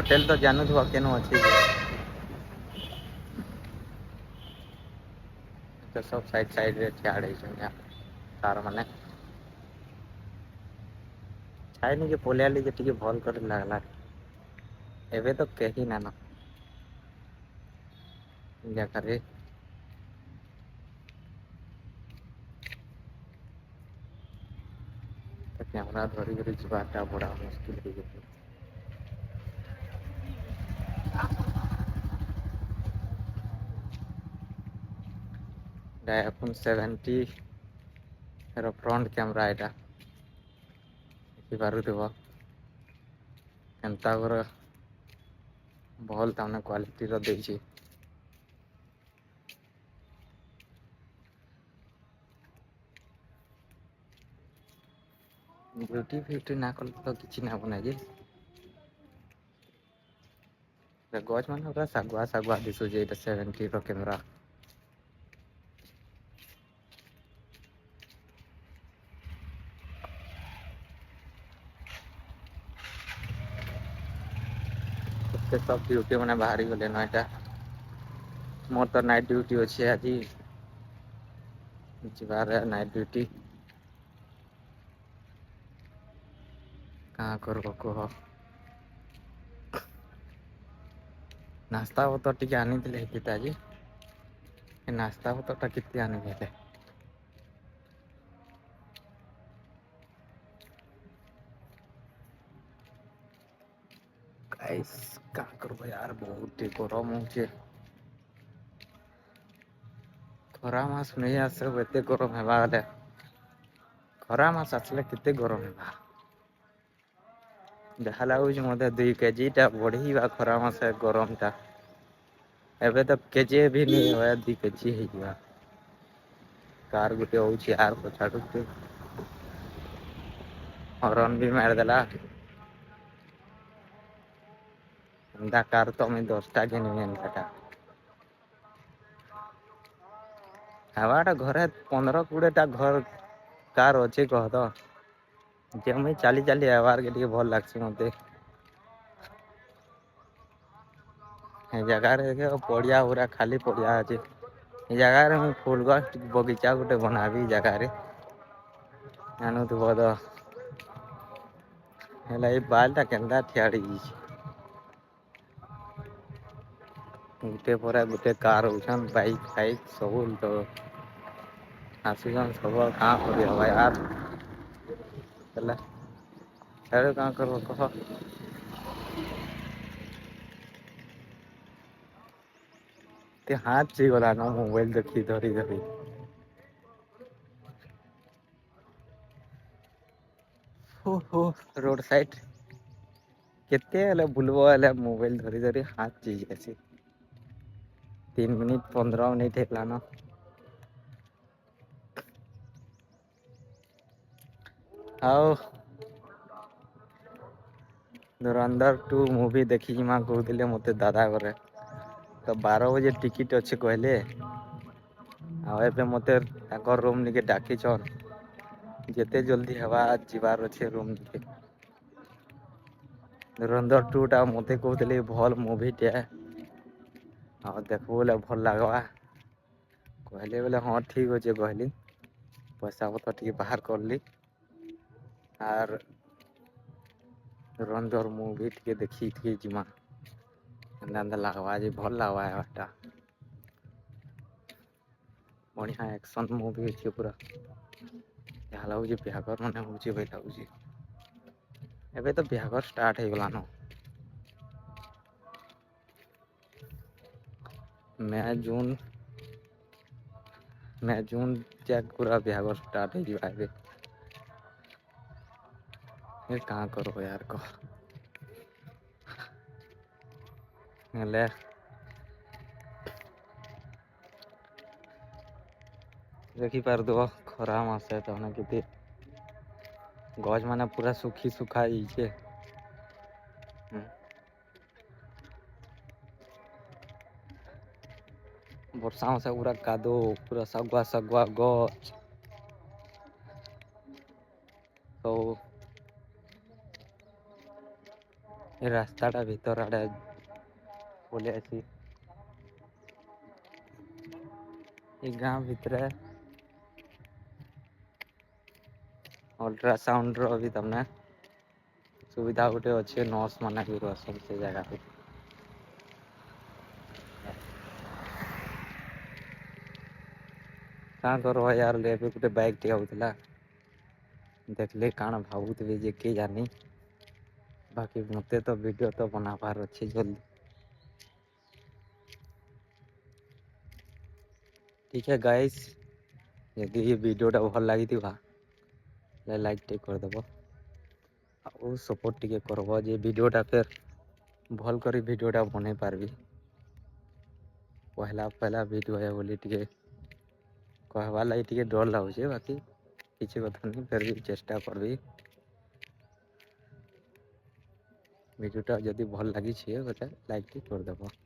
Hotel तो जानू थो केनो अच्छी तो सब साइड साइड रे छाड़े छन तार माने छाई के पोलियाली जे टिके भल करे लागला एबे तो कही ना ना क्या करे तो कैमरा धरी धरी जीवाटा बड़ा मुश्किल हो गई iPhone 70 ର ଫ୍ରଣ୍ଟ କ୍ୟାମେରା ଏଇଟା ଦେଖିପାରୁଥିବ କେନ୍ତା କର ଭଲ ତାମାନେ କ୍ୱାଲିଟିର ଦେଇଛି ब्यूटी फ्यूटी ना कल तो किसी ना बना जे गज मान पूरा सागुआ सागुआ दिशुचे 70 रो कैमरा सब ड्यूटी मैंने बाहरी गले ना एटा मोर तो नाइट ड्यूटी अच्छे आज जीवार नाइट ड्यूटी कहाँ करब कह नास्ता बतर टी आनी आज नास्ता बतरटा केते आनी गाइस का करब यार बहुत गरम हो खरा मास नहीं आसे एते गरम है बाले खरा मास आसले केते गरम है जहाँ लगुच मत 2 केजी बढ़ी खरा मास गरम टा एबे तो केजी भी नहीं हो 2 केजी है कार गुटे हो यार पछाड़ू हॉर्न भी मारदेला एंदा कार तो मैं 10टा घिनी एंता हवाटा घरे 15-20टा घर कार अच्छे कह तो जे मुई चाली चाली आवार के भल लगसी मत जगार पड़िया पूरा खाली पड़िया अच्छे जगार मुझे फुल गछ बगीचा गोटे बनाबी जगार जानू तो है बालटा केन्दा ठियाड़ी गुटे पर गुटे कार होछन बाइक फाइक सब तो आसुन सब कहाँ कर यार अरे कहाँ कर कह ते हाथ ची गला ना मोबाइल देखी धरी धरी हो रोड साइड केते हेले बुलबो हेले मोबाइल धरी धरी हाथ ची जासी 3 मिनिट 15 मिनिट हेला ना आओ धुरंधर 2 मूवी देखी जिमा कहते मत दादा घरे तो 12 बजे टिकट अच्छे कहले आबे मत रूम निके डाकी जिते जल्दी हवा जीवार अच्छे रूम निके धुरंधर 2 टा मत कहते भल मूवी टे देखो बोले भल लगवा कहले बोले हाँ ठीक अच्छे कहली पैसा पतर टी बाहर करली आर धुरंधर मूवी टी देखी थी जिमा एंदा लगवा जे भल लगवा है बढ़िया एक्शन मूवी अच्छे पूरा जहाँ लगुच बिहागर मैंने हूँ भाई लगुच एबे तो बिहागर स्टार्ट हो गलान मैं जून तक पूरा बिहागर स्टार्ट हो जाए कहाँ करो यार कह देखी पार दो खरा मासे तो के गज माने पूरा सुखी सुखा जाइए वर्षा से पूरा कादो पूरा सगुआ सगुआ गच तो ରାସ୍ତାଟା ଭିତର ଆଡ଼େ ପଳେଇ ଆସି ଏ ଗାଁ ଭିତରେ ଅଲ୍ଟ୍ରାସାଉଣ୍ଡର ବି ତମେ ସୁବିଧା ଗୋଟେ ଅଛି, ନର୍ସ ମାନେ ବି ରହସନ୍ ସେ ଜାଗାରେ। କାଁ କରବ ୟାର, ଏବେ ଗୋଟେ ବାଇକ୍ ଟେ ଆଉଥିଲା, ଦେଖିଲେ କାଣା ଭାବୁଥିବେ ଯେ କିଏ ଜାନି। ବାକି ମତେ ତ ଭିଡ଼ିଓ ତ ବନାବାର ଅଛି ଜଲ୍ଦି। ठीक है गाइस, ଯଦି ଏ ଭିଡ଼ିଓଟା ଭଲ ଲାଗିଥିବା ଲାଇକ୍ ଟିକେ କରିଦେବ ଆଉ ସପୋର୍ଟ ଟିକେ କରବ ଯେ ଭିଡ଼ିଓଟା ଫେର୍ ଭଲ କରି ଭିଡ଼ିଓଟା ବନେଇ ପାରିବି। ପହଲା ଭିଡ଼ିଓ ହେ ବୋଲି ଟିକେ କହିବାର୍ ଲାଗି ଟିକେ ଡର ଲାଗୁଛି, ବାକି କିଛି କଥା ନାହିଁ, ଫେର୍ ବି ଚେଷ୍ଟା କରିବି। ଭିଡ଼ିଓଟା ଯଦି ଭଲ ଲାଗିଛି ବୋଲେ ଲାଇକ୍ ଟିକେ କରିଦେବ।